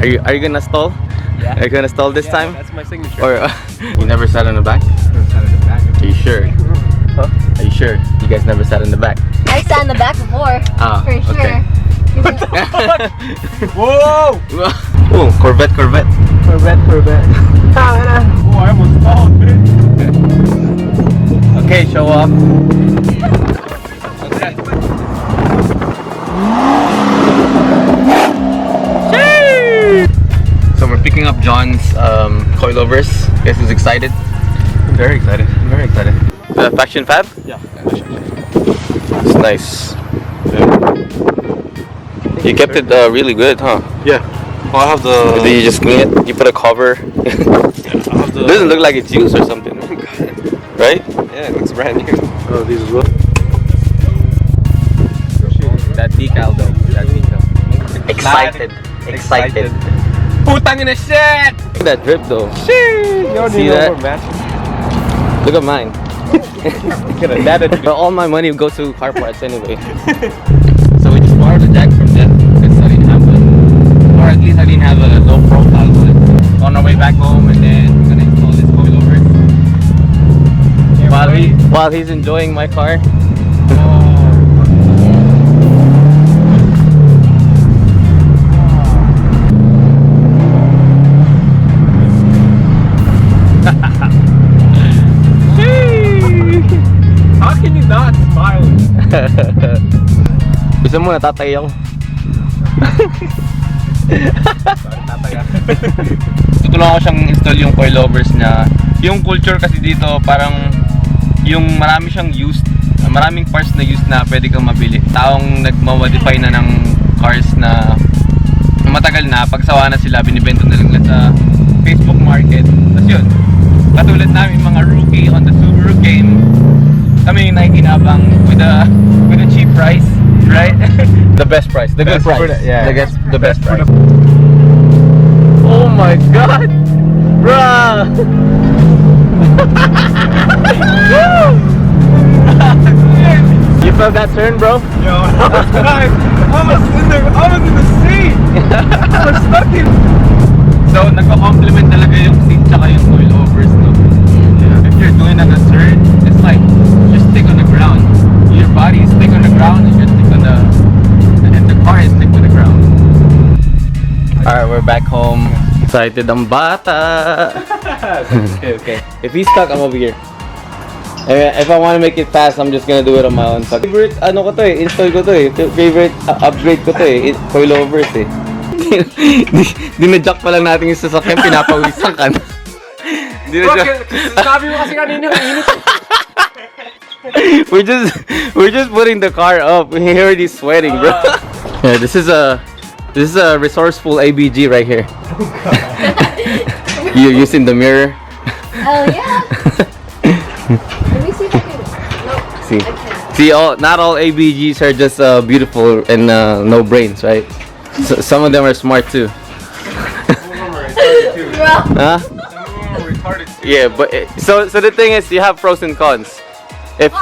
Are you gonna stall? Yeah. Are you gonna stall this time? That's my signature. Or you never sat on the back? Never sat in the back. Are you sure? Huh? Are you sure? You guys never sat in the back? I sat in the back before. Ah, for sure. okay. Whoa! Oh, Corvette. Corvette. Oh, I almost stalled, man. Okay, show off. Okay. So we're picking up John's coilovers. Guess who's excited? I'm very excited. The Faction Fab? Yeah. It's nice. You kept it really good, huh? Yeah. Well, I have the. Did you just clean it? You put a cover? I have the. It doesn't look like it's used or something. Right? Yeah, it looks brand new. Oh, these as well. That decal though. That decal. Excited. Putang ina shit! Look at that drip though. Shit! You already See know that? we're matching. Look at mine. Look at that. But all my money will go to car parts anyway. So we just borrowed the jack from them because I didn't have one. Or at least I didn't have a low profile one. On our way back home and then we're gonna install this coilover. While he's enjoying my car. How can you not smile? Gusto mo natatay ako. Tutulungan ko siyang install yung coilovers na yung culture kasi dito parang yung marami siyang used, maraming parts na used na pwede kang mabili. Taong nagmamodify na ng cars na matagal na, pagsawa na sila, binibenta na lang sa Facebook market. Tapos yun, katulad namin mga rookie on the Subaru game, kami yung nakikinabang with a cheap price, right? The best price, the good price. Yeah. The best price. Oh my god! Bruh! You felt that turn, bro? Yo, I was in the seat. I was stuck in. So, nagko-complement talaga yung seat tsaka yung coilovers, no? Yeah. If you're doing an assert, it's like, just stick on the ground. Your body is stick on the ground and you stick on the... and the car is stick on the ground. Alright, we're back home. Excited ang bata! Okay. If he's stuck, I'm over here. If I want to make it fast, I'm just gonna do it on my own. Favorite, ano ko to eh, install ko to eh. Favorite upgrade ko to eh, coilovers eh. Dinajack pa lang natin yung sasakyan, pinapawisan ka na. Sabi mo kasi kanina, init. We're just putting the car up. We're already sweating, bro. Yeah, this is a resourceful ABG right here. You're using the mirror. Oh yeah. Let me see if I can. Nope. See, I can't. see, not all ABGs are just beautiful and no brains, right? So, some of them are smart too. Huh? Yeah, but so the thing is, you have pros and cons. If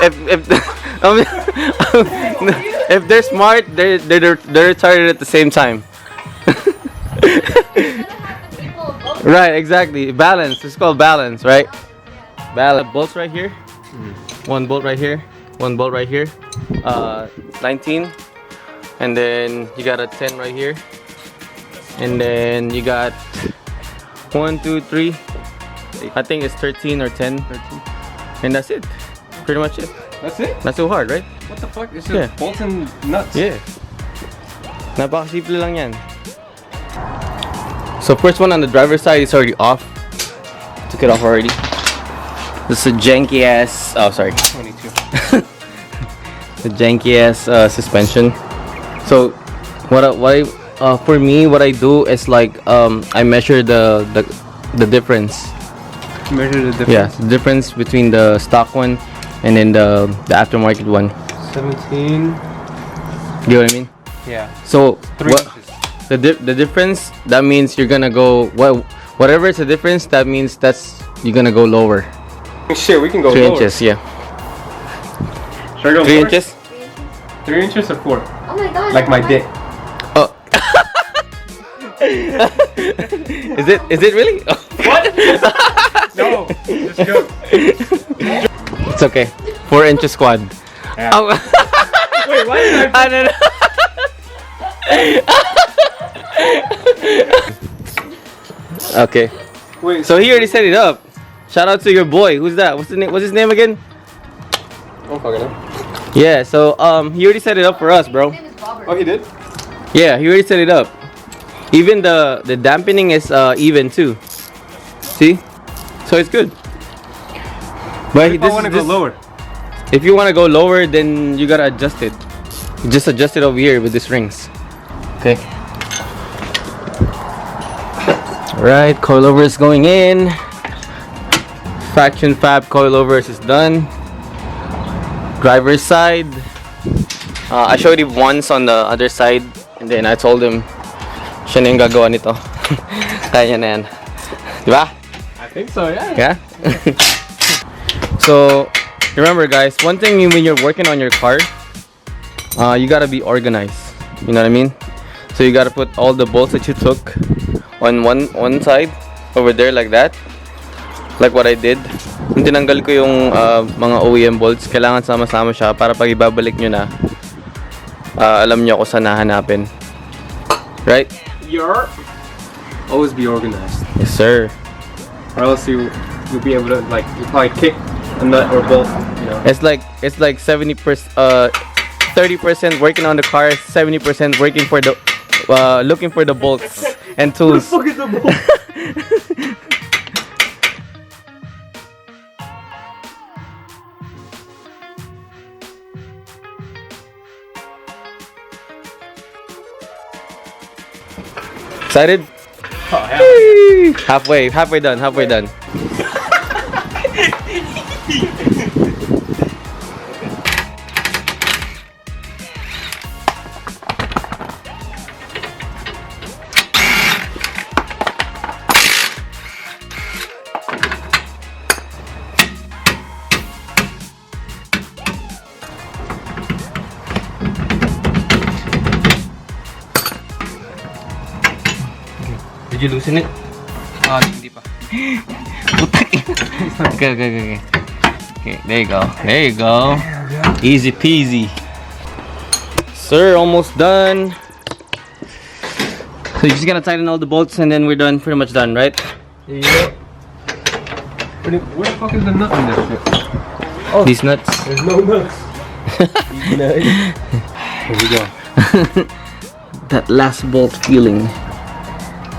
if they're smart, they're retarded at the same time. Right, exactly. Balance. It's called balance, right? Balance. Bolts right here. One bolt right here. One bolt right here. 19. And then you got a 10 right here. And then you got 1, 2, 3. I think it's 13 or 10. 13. And that's it. Pretty much it. That's it? Not so hard, right? What the fuck? It's just Yeah. bolts and nuts. Yeah. Napakasimple lang yan. So first one on the driver's side is already off. Took it off already. This is a janky ass. Oh, sorry. 22. The janky ass suspension. So for me, what I do is like I measure the difference. Measure the difference. Yeah, the difference between the stock one and then the aftermarket one. 17. You know what I mean? Yeah. So 3 inches. the difference, that means you're gonna go whatever is the difference, that means you're gonna go lower. Shit, we can go 3 lower. inches, yeah. Should I go 3 lower? inches? 3 inches or 4? Oh my god. Like my dick. Oh. Is it? Is it really? What? No, just go. It's okay. 4 inches squad. Yeah. Oh. Wait, why did I don't know. Okay. Wait, So he already set it up. Shout out to your boy. Who's that? What's the name? What's his name again? oh fucking hell. Yeah. So he already set it up for us, bro. His name is Robert. Oh, he did? Yeah, he already set it up. Even the dampening is even too. See? So it's good. But If I want to go lower. If you want to go lower, then you gotta adjust it. You just adjust it over here with these rings. Okay. Alright, coilover is going in. Faction fab coilovers is done. Driver's side. I showed him once on the other side, and then I told him siya na yung gagawa nito. Kaya niya na yan. Diba? I think so, yeah. Yeah? So, remember guys, one thing when you're working on your car, you gotta be organized. You know what I mean? So you gotta put all the bolts that you took on one side, over there like that. Like what I did. Nung tinanggal ko yung mga OEM bolts, kailangan sama-sama siya para pag ibabalik nyo na, alam nyo kung saan hahanapin. Right? You're always be organized. Yes sir. Or else you'll be able to, like, you probably kick a nut or bolt, you know. It's like 70%, 30% working on the car, 70% working for the looking for the bolts and tools. What the fuck is the bolt? Excited? Oh, hell. Halfway done. Did you loosen it? Hindi pa. Okay. Okay, there you go. Easy peasy. Sir, almost done. So you're just gonna tighten all the bolts and then we're done, pretty much done, right? Yep. Where the fuck is the nut in this shit? Oh, These nuts. there's no nuts. Here we go. That last bolt feeling.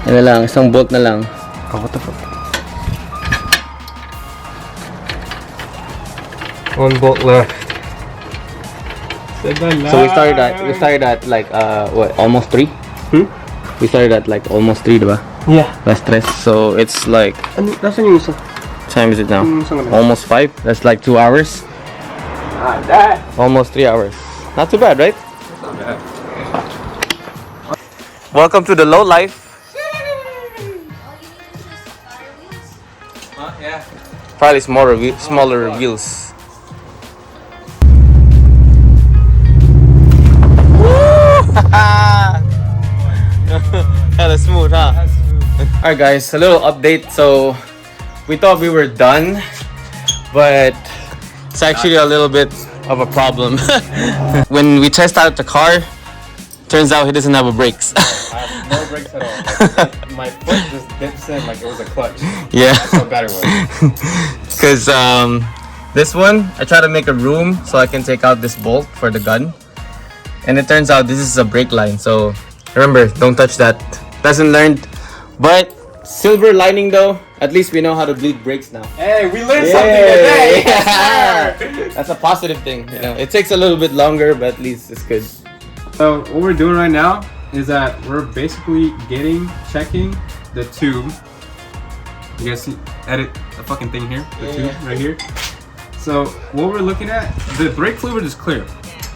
Ano lang, isang bolt na lang. Oh, what the fuck? One bolt left. So we started at like what, almost 3? We started at like almost 3, diba? Yeah. Last 3. So it's like, Nasaan yung isa? what time is it now? Isang ano? Almost 5. That's like 2 hours. Almost 3 hours. Not too bad, right? That's not bad. Welcome to the low life. Yeah. Probably smaller wheels. Hella smooth, huh? Alright guys, a little update. So we thought we were done, but it's actually a little bit of a problem. When we test out the car, turns out he doesn't have a brakes. I have no brakes at all. Like, my foot just dips in like it was a clutch. Yeah. That's how bad it was. Because this one, I try to make a room so I can take out this bolt for the gun. And it turns out this is a brake line. So remember, don't touch that. Lesson learned. But silver lining though, at least we know how to bleed brakes now. Hey, we learned something today. Yeah. That's a positive thing. You know, it takes a little bit longer, but at least it's good. So what we're doing right now is that we're basically checking the tube. You guys see, edit the fucking thing here, the tube right here. So what we're looking at, the brake fluid is clear.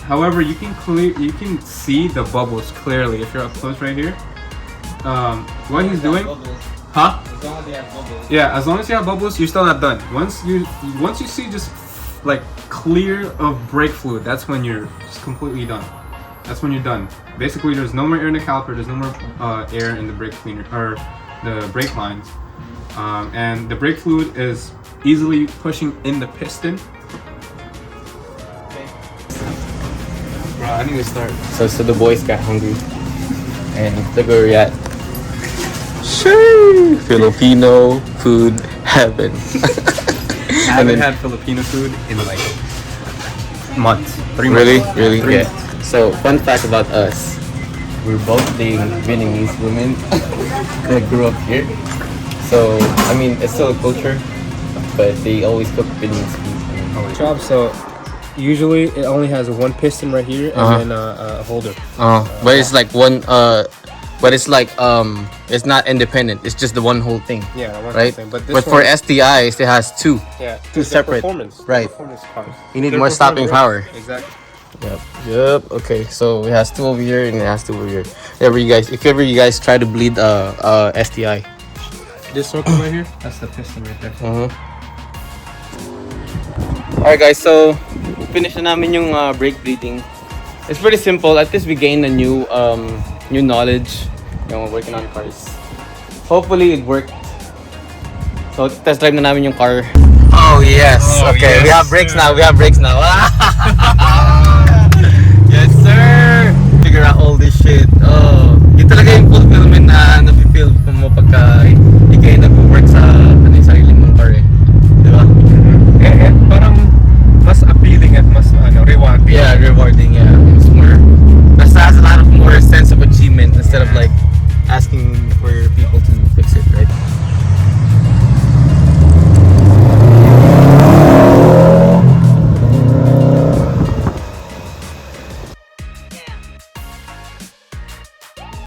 However, you can see the bubbles clearly if you're up close right here. What he's doing, huh? Yeah, as long as you have bubbles, you're still not done. Once you see just like clear of brake fluid, that's when you're just completely done. That's when you're done. Basically, there's no more air in the caliper. There's no more air in the brake cleaner or the brake lines, and the brake fluid is easily pushing in the piston. Bro, I need to start. So the boys got hungry, and look where we're at. Sure, Filipino food heaven. I haven't had Filipino food in like months. 3 months. Really? 3 Yeah. months. So, fun fact about us. We're both dating Vietnamese women that grew up here. So, I mean, it's still a culture, but they always cook Vietnamese food. Job. So usually it only has one piston right here and then a holder. But it's like one, but it's like, it's not independent. It's just the one whole thing. Yeah, one Right? thing. But, But for STIs, it has two. yeah, two separate. performance. Right. Performance cars. You need They're more stopping power. performance. Exactly. Yep. Okay. So it has two over here and it has two over here. If ever you guys try to bleed STI. This circle right here, that's the piston right there. Alright guys, so finish na namin yung brake bleeding. It's pretty simple. At least we gained a new knowledge. Yung we're working on cars. Hopefully it worked. So test drive na namin yung car. Oh yes. Okay, yes, we have brakes sir. now. Yes sir. Figure out all this shit. Oh, yun talaga yung fulfillment na nafe-feel mo pagka ikay nag-work sa yung sarili mong car eh. Di ba? And parang mas appealing at mas rewarding. Yeah, rewarding. Yeah, it's more. That has a lot of more sense of achievement instead of like asking for people to